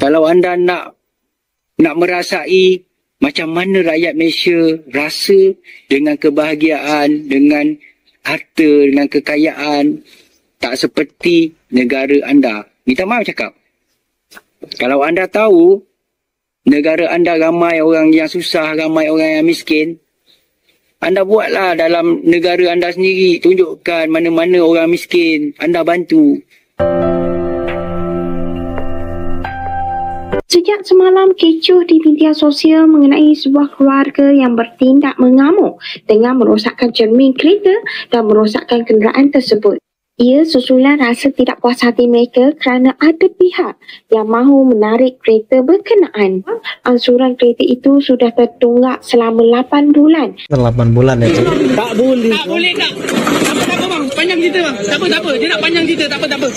Kalau anda nak merasai macam mana rakyat Malaysia rasa dengan kebahagiaan, dengan harta, dengan kekayaan, tak seperti negara anda. Minta maaf cakap. Kalau anda tahu negara anda ramai orang yang susah, ramai orang yang miskin, anda buatlah dalam negara anda sendiri. Tunjukkan mana-mana orang miskin, anda bantu. Sejak semalam kecoh di media sosial mengenai sebuah keluarga yang bertindak mengamuk dengan merosakkan cermin kereta dan merosakkan kenderaan tersebut. Ia susulan rasa tidak puas hati mereka kerana ada pihak yang mahu menarik kereta berkenaan. Angsuran kereta itu sudah tertunggak selama 8 bulan. 8 bulan ya, Cik? Tak boleh. Tak boleh tak. Tak apa bang. Panjang cerita bang. Tak apa. Dia nak panjang cerita. Tak apa.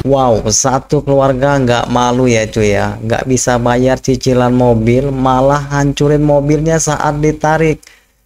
Wow, satu keluarga nggak malu ya cuy ya, nggak bisa bayar cicilan mobil, malah hancurin mobilnya saat ditarik.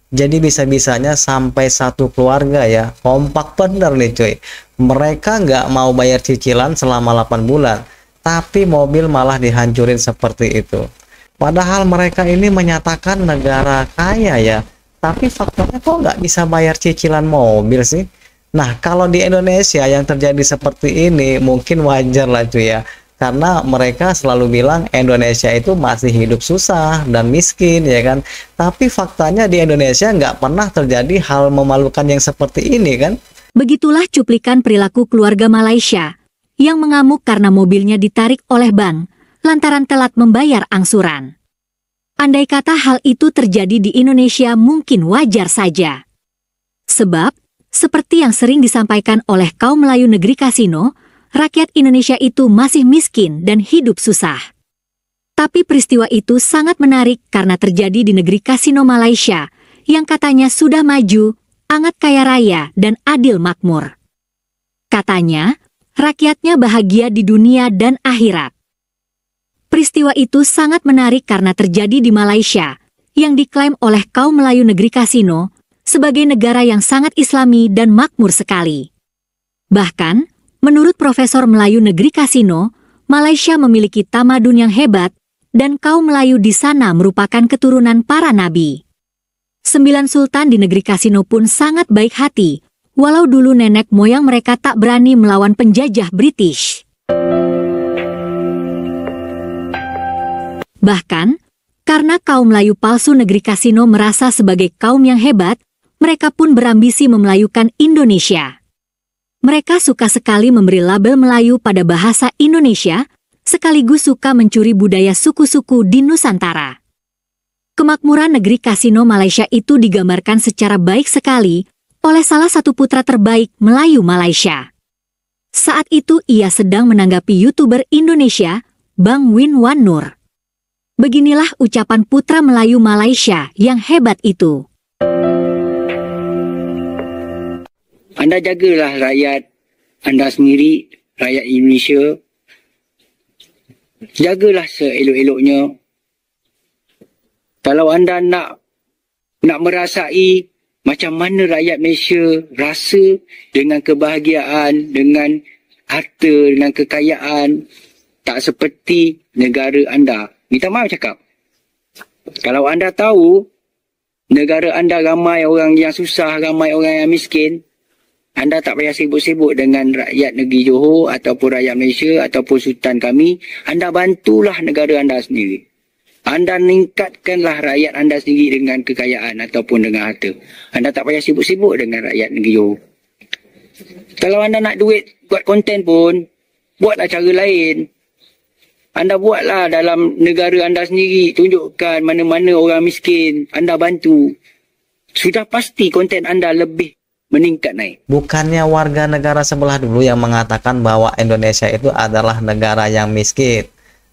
Jadi bisa-bisanya sampai satu keluarga ya, kompak bener nih cuy. Mereka nggak mau bayar cicilan selama 8 bulan, tapi mobil malah dihancurin seperti itu. Padahal mereka ini menyatakan negara kaya ya, tapi faktanya kok nggak bisa bayar cicilan mobil sih? Nah, kalau di Indonesia yang terjadi seperti ini mungkin wajar lah cuy ya. Karena mereka selalu bilang Indonesia itu masih hidup susah dan miskin ya kan. Tapi faktanya di Indonesia nggak pernah terjadi hal memalukan yang seperti ini kan. Begitulah cuplikan perilaku keluarga Malaysia yang mengamuk karena mobilnya ditarik oleh bank lantaran telat membayar angsuran. Andai kata hal itu terjadi di Indonesia mungkin wajar saja. Sebab seperti yang sering disampaikan oleh kaum Melayu negeri kasino, rakyat Indonesia itu masih miskin dan hidup susah. Tapi peristiwa itu sangat menarik karena terjadi di negeri kasino Malaysia, yang katanya sudah maju, sangat kaya raya, dan adil makmur. Katanya, rakyatnya bahagia di dunia dan akhirat. Peristiwa itu sangat menarik karena terjadi di Malaysia, yang diklaim oleh kaum Melayu negeri kasino, sebagai negara yang sangat islami dan makmur sekali. Bahkan, menurut Profesor Melayu Negeri Kasino, Malaysia memiliki tamadun yang hebat, dan kaum Melayu di sana merupakan keturunan para nabi. 9 sultan di negeri Kasino pun sangat baik hati, walau dulu nenek moyang mereka tak berani melawan penjajah British. Bahkan, karena kaum Melayu palsu negeri Kasino merasa sebagai kaum yang hebat, mereka pun berambisi memelayukan Indonesia. Mereka suka sekali memberi label Melayu pada bahasa Indonesia, sekaligus suka mencuri budaya suku-suku di Nusantara. Kemakmuran negeri Kasino Malaysia itu digambarkan secara baik sekali oleh salah satu putra terbaik Melayu Malaysia. Saat itu ia sedang menanggapi YouTuber Indonesia, Bang Win Wan Nur. Beginilah ucapan putra Melayu Malaysia yang hebat itu. Anda jagalah rakyat anda sendiri, rakyat Indonesia. Jagalah seelok-eloknya. Kalau anda nak merasai macam mana rakyat Malaysia rasa dengan kebahagiaan, dengan harta, dengan kekayaan, tak seperti negara anda. Minta maaf cakap. Kalau anda tahu negara anda ramai orang yang susah, ramai orang yang miskin, anda tak payah sibuk-sibuk dengan rakyat negeri Johor ataupun rakyat Malaysia ataupun sultan kami. Anda bantulah negara anda sendiri. Anda meningkatkanlah rakyat anda sendiri dengan kekayaan ataupun dengan harta. Anda tak payah sibuk-sibuk dengan rakyat negeri Johor. Kalau anda nak duit buat konten pun, buatlah cara lain. Anda buatlah dalam negara anda sendiri. Tunjukkan mana-mana orang miskin. Anda bantu. Sudah pasti konten anda lebih meningkat naik. Bukannya warga negara sebelah dulu yang mengatakan bahwa Indonesia itu adalah negara yang miskin.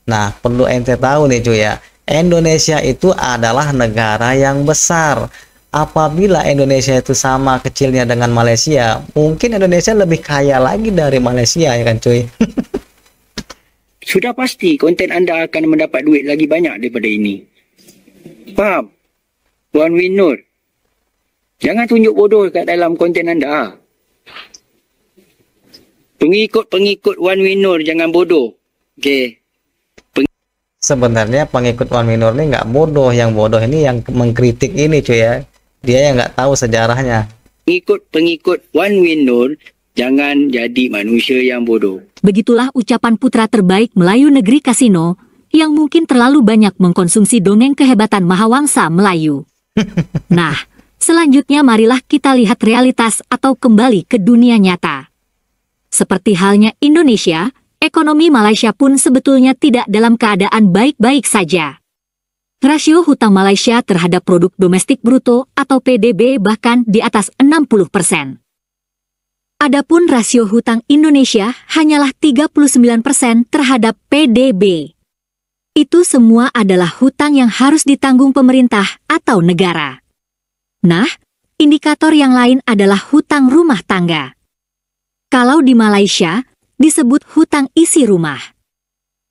Nah, perlu ente tahu nih cuy ya, Indonesia itu adalah negara yang besar. apabila Indonesia itu sama kecilnya dengan Malaysia, mungkin Indonesia lebih kaya lagi dari Malaysia, ya kan cuy? Sudah pasti konten anda akan mendapat duit lagi banyak daripada ini. Faham? Wan Winur. Jangan tunjuk bodoh kat dalam konten anda. Pengikut-pengikut Wan Winur jangan bodoh. Okey. Sebenarnya pengikut Wan Winur ini nggak bodoh, yang bodoh ini yang mengkritik ini cuy ya. Dia yang nggak tahu sejarahnya. Pengikut Wan Winur jangan jadi manusia yang bodoh. Begitulah ucapan putra terbaik Melayu Negeri Kasino yang mungkin terlalu banyak mengkonsumsi dongeng kehebatan Mahawangsa Melayu. Nah, selanjutnya marilah kita lihat realitas atau kembali ke dunia nyata. Seperti halnya Indonesia, ekonomi Malaysia pun sebetulnya tidak dalam keadaan baik-baik saja. Rasio hutang Malaysia terhadap produk domestik bruto atau PDB bahkan di atas 60%. Adapun rasio hutang Indonesia hanyalah 39% terhadap PDB. Itu semua adalah hutang yang harus ditanggung pemerintah atau negara. Nah, indikator yang lain adalah hutang rumah tangga. Kalau di Malaysia, disebut hutang isi rumah.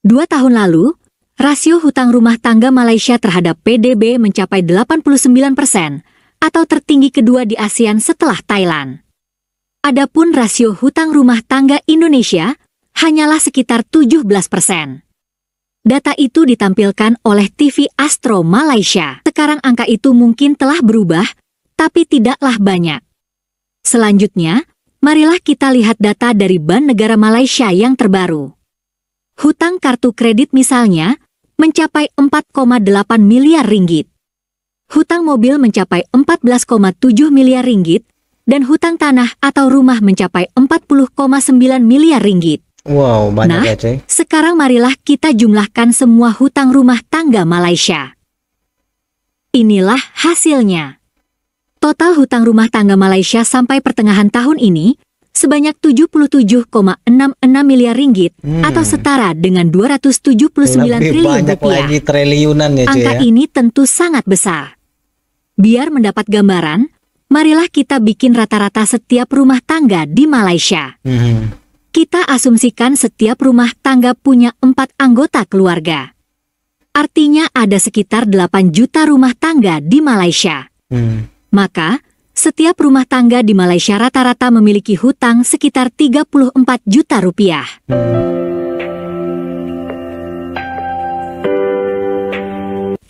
2 tahun lalu, rasio hutang rumah tangga Malaysia terhadap PDB mencapai 89% atau tertinggi kedua di ASEAN setelah Thailand. Adapun rasio hutang rumah tangga Indonesia hanyalah sekitar 17%. Data itu ditampilkan oleh TV Astro Malaysia. Sekarang angka itu mungkin telah berubah, tapi tidaklah banyak. Selanjutnya, marilah kita lihat data dari Bank Negara Malaysia yang terbaru. Hutang kartu kredit misalnya mencapai 4,8 miliar ringgit. Hutang mobil mencapai 14,7 miliar ringgit dan hutang tanah atau rumah mencapai 40,9 miliar ringgit. Wow, banyak Nah, ya cuy. sekarang marilah kita jumlahkan semua hutang rumah tangga Malaysia. Inilah hasilnya. Total hutang rumah tangga Malaysia sampai pertengahan tahun ini sebanyak 77,66 miliar ringgit atau setara dengan 279 Lebih triliun banyak rupiah. lagi triliunan ya cuy Angka ya. ini tentu sangat besar. Biar mendapat gambaran, marilah kita bikin rata-rata setiap rumah tangga di Malaysia. Kita asumsikan setiap rumah tangga punya 4 anggota keluarga. Artinya ada sekitar 8 juta rumah tangga di Malaysia. Maka, setiap rumah tangga di Malaysia rata-rata memiliki hutang sekitar 34 juta rupiah.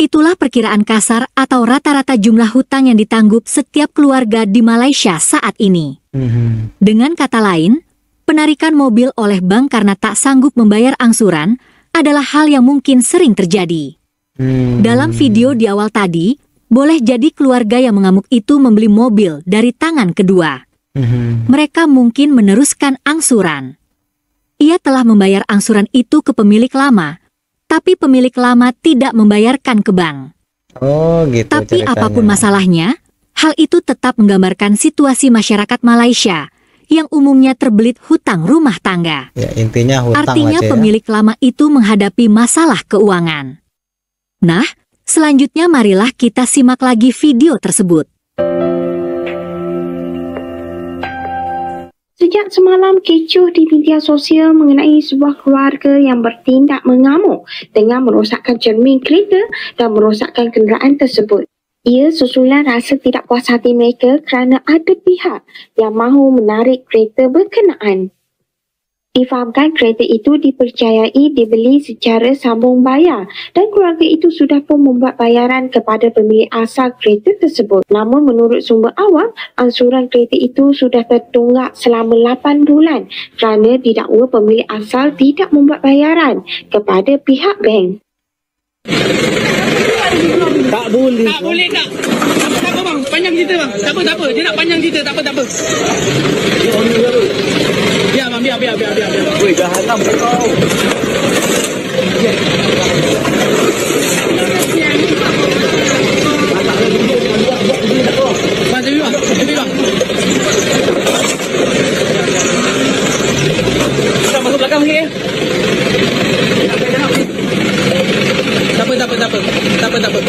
Itulah perkiraan kasar atau rata-rata jumlah hutang yang ditanggup setiap keluarga di Malaysia saat ini. Dengan kata lain, penarikan mobil oleh bank karena tak sanggup membayar angsuran adalah hal yang mungkin sering terjadi. Dalam video di awal tadi, boleh jadi keluarga yang mengamuk itu membeli mobil dari tangan kedua. Mereka mungkin meneruskan angsuran. Ia telah membayar angsuran itu ke pemilik lama, tapi pemilik lama tidak membayarkan ke bank. Oh gitu Tapi ceritanya. apapun masalahnya, hal itu tetap menggambarkan situasi masyarakat Malaysia yang umumnya terbelit hutang rumah tangga. Ya intinya hutang Artinya aja ya. pemilik lama itu menghadapi masalah keuangan. Nah, selanjutnya marilah kita simak lagi video tersebut. Sejak semalam kecoh di media sosial mengenai sebuah keluarga yang bertindak mengamuk dengan merosakkan cermin kereta dan merosakkan kenderaan tersebut. Ia susulan rasa tidak puas hati mereka kerana ada pihak yang mahu menarik kereta berkenaan. Difahamkan kereta itu dipercayai dibeli secara sambung bayar dan keluarga itu sudah pun membuat bayaran kepada pemilik asal kereta tersebut. Namun menurut sumber awam, angsuran kereta itu sudah tertunggak selama 8 bulan kerana didakwa pemilik asal tidak membuat bayaran kepada pihak bank. Tak boleh tak. Tak apa bang, panjang cerita bang. Tak apa. Dia nak panjang cerita, tak apa. Biar bang, biar. Weh, dah hatam kau. Bang, tepi bang. Kita masuk belakang sikit ya. Tak apa.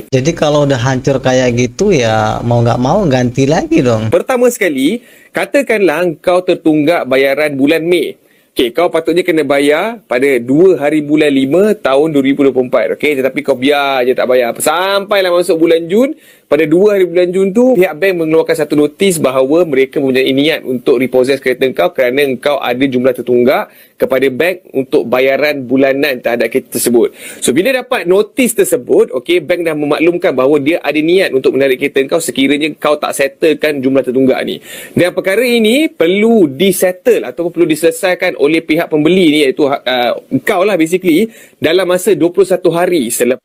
Okey. Jadi kalau udah hancur kayak gitu ya mau nggak mau ganti lagi dong. Pertama sekali, katakanlah kau tertunggak bayaran bulan Mei. Okey, kau patutnya kena bayar pada 2 hari bulan 5 tahun 2024. Okey, tetapi kau biar je tak bayar. Sampailah masuk bulan Jun, pada 2 hari bulan Jun tu, pihak bank mengeluarkan satu notis bahawa mereka mempunyai niat untuk repossess kereta kau kerana kau ada jumlah tertunggak kepada bank untuk bayaran bulanan terhadap kereta tersebut. So, bila dapat notis tersebut, okey, bank dah memaklumkan bahawa dia ada niat untuk menarik kereta kau sekiranya kau tak settlekan jumlah tertunggak ni. Dan perkara ini perlu disettle ataupun perlu diselesaikan oleh pihak pembeli ni, iaitu kau lah basically, dalam masa 21 hari selepas.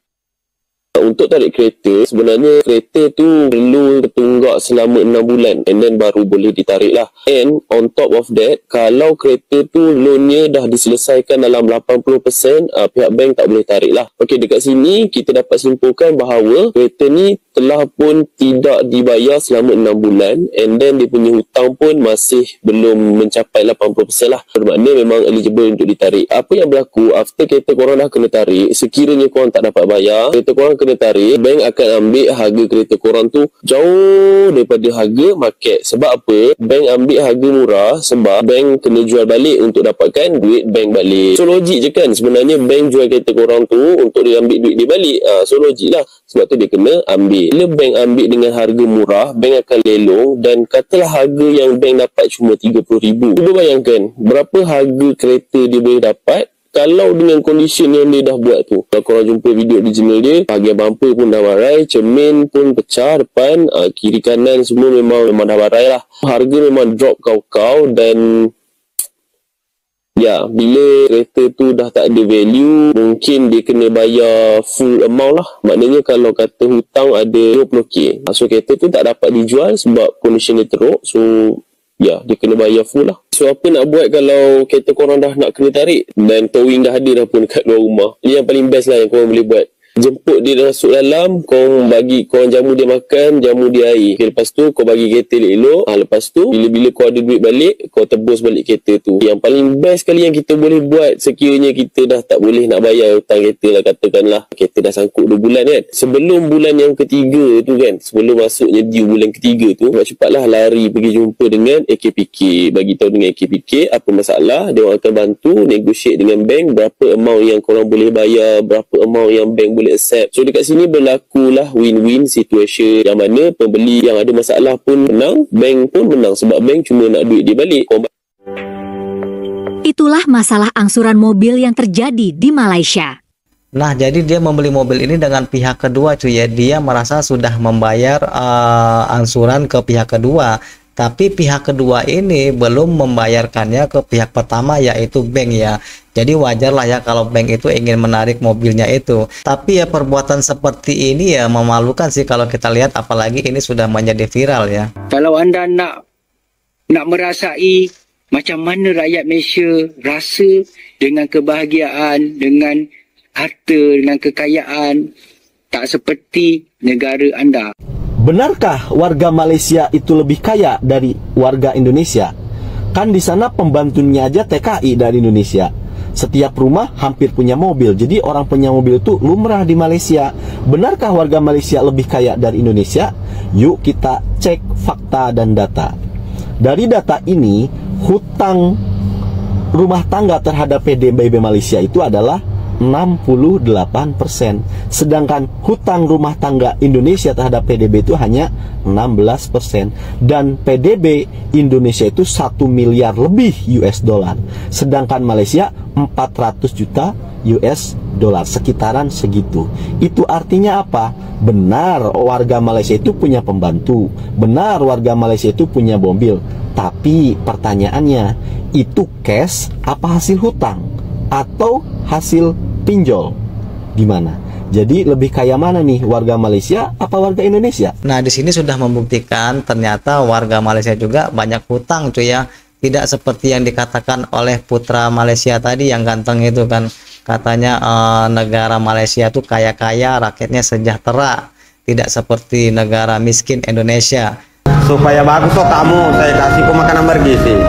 Untuk tarik kereta, sebenarnya kereta tu perlu tertunggak selama 6 bulan and then baru boleh ditarik lah. And on top of that, kalau kereta tu loannya dah diselesaikan dalam 80%, pihak bank tak boleh tarik lah. Okey, dekat sini kita dapat simpulkan bahawa kereta ni telah pun tidak dibayar selama 6 bulan and then dia punya hutang pun masih belum mencapai 80% lah. Bermakna memang eligible untuk ditarik. Apa yang berlaku after kereta korang dah kena tarik, sekiranya korang tak dapat bayar, kereta korang kena tarik, bank akan ambil harga kereta korang tu jauh daripada harga market. Sebab apa? Bank ambil harga murah sebab bank kena jual balik untuk dapatkan duit bank balik. So logik je kan, sebenarnya bank jual kereta korang tu untuk dia ambil duit dia balik. So logik lah, sebab tu dia kena ambil. Bila bank ambil dengan harga murah, bank akan lelong dan katalah harga yang bank dapat cuma RM30,000. Cuba bayangkan berapa harga kereta dia boleh dapat kalau dengan condition yang dia dah buat tu. Kalau korang jumpa video original dia, bahagian bumper pun dah barai, cermin pun pecah depan, kiri kanan semua memang dah barai lah. Harga memang drop kau-kau dan ya, bila kereta tu dah tak ada value, mungkin dia kena bayar full amount lah. Maknanya kalau kata hutang ada 20k, so kereta tu tak dapat dijual sebab condition dia teruk. So ya, dia kena bayar full lah. So apa nak buat kalau kereta korang dah nak kena tarik dan towing dah ada dah pun dekat luar rumah? Ini yang paling best lah yang korang boleh buat. Jemput dia masuk dalam, korang jamu dia makan, jamu dia air. Okay, lepas tu kau bagi kereta elok-elok. Lepas tu bila-bila kau ada duit balik, kau tebus balik kereta tu. Yang paling best sekali yang kita boleh buat sekiranya kita dah tak boleh nak bayar hutang kereta lah, katakanlah kereta dah sangkut 2 bulan kan. Sebelum bulan yang ketiga tu kan, sebelum masuknya due bulan ketiga tu, cepatlah lari pergi jumpa dengan AKPK. Bagi tahu dengan AKPK apa masalah, dia akan bantu negotiate dengan bank berapa amount yang korang boleh bayar, berapa amount yang bank boleh accept. So dekat sini berlakulah win-win situation yang mana pembeli yang ada masalah pun menang, bank pun menang sebab bank cuma nak duit dia balik. Itulah masalah angsuran mobil yang terjadi di Malaysia. Nah, jadi dia membeli mobil ini dengan pihak kedua cuy ya. Dia merasa sudah membayar angsuran ke pihak kedua, tapi pihak kedua ini belum membayarkannya ke pihak pertama yaitu bank ya. Jadi wajar lah ya kalau bank itu ingin menarik mobilnya itu. Tapi ya perbuatan seperti ini ya memalukan sih kalau kita lihat, apalagi ini sudah menjadi viral ya. Kalau anda nak merasai macam mana rakyat Malaysia rasa dengan kebahagiaan, dengan harta, dengan kekayaan, tak seperti negara anda. Benarkah warga Malaysia itu lebih kaya dari warga Indonesia? Kan di sana pembantunya aja TKI dari Indonesia. Setiap rumah hampir punya mobil. Jadi orang punya mobil itu lumrah di Malaysia. Benarkah warga Malaysia lebih kaya dari Indonesia? Yuk kita cek fakta dan data. Dari data ini, hutang rumah tangga terhadap PDB Malaysia itu adalah 68%. Sedangkan hutang rumah tangga Indonesia terhadap PDB itu hanya 16%. Dan PDB Indonesia itu 1 miliar lebih US dollar. Sedangkan Malaysia 400 juta US dollar, sekitaran segitu. Itu artinya apa? Benar warga Malaysia itu punya pembantu, benar warga Malaysia itu punya mobil. Tapi pertanyaannya, itu cash apa hasil hutang atau hasil pinjol? Di mana? Jadi lebih kaya mana nih, warga Malaysia apa warga Indonesia? Nah, di sini sudah membuktikan ternyata warga Malaysia juga banyak hutang cuy ya. Tidak seperti yang dikatakan oleh putra Malaysia tadi yang ganteng itu kan. Katanya negara Malaysia tuh kaya-kaya, rakyatnya sejahtera. Tidak seperti negara miskin Indonesia. Supaya bagus otakmu, saya kasih makanan bergizi.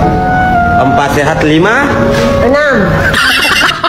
4 sehat 5 6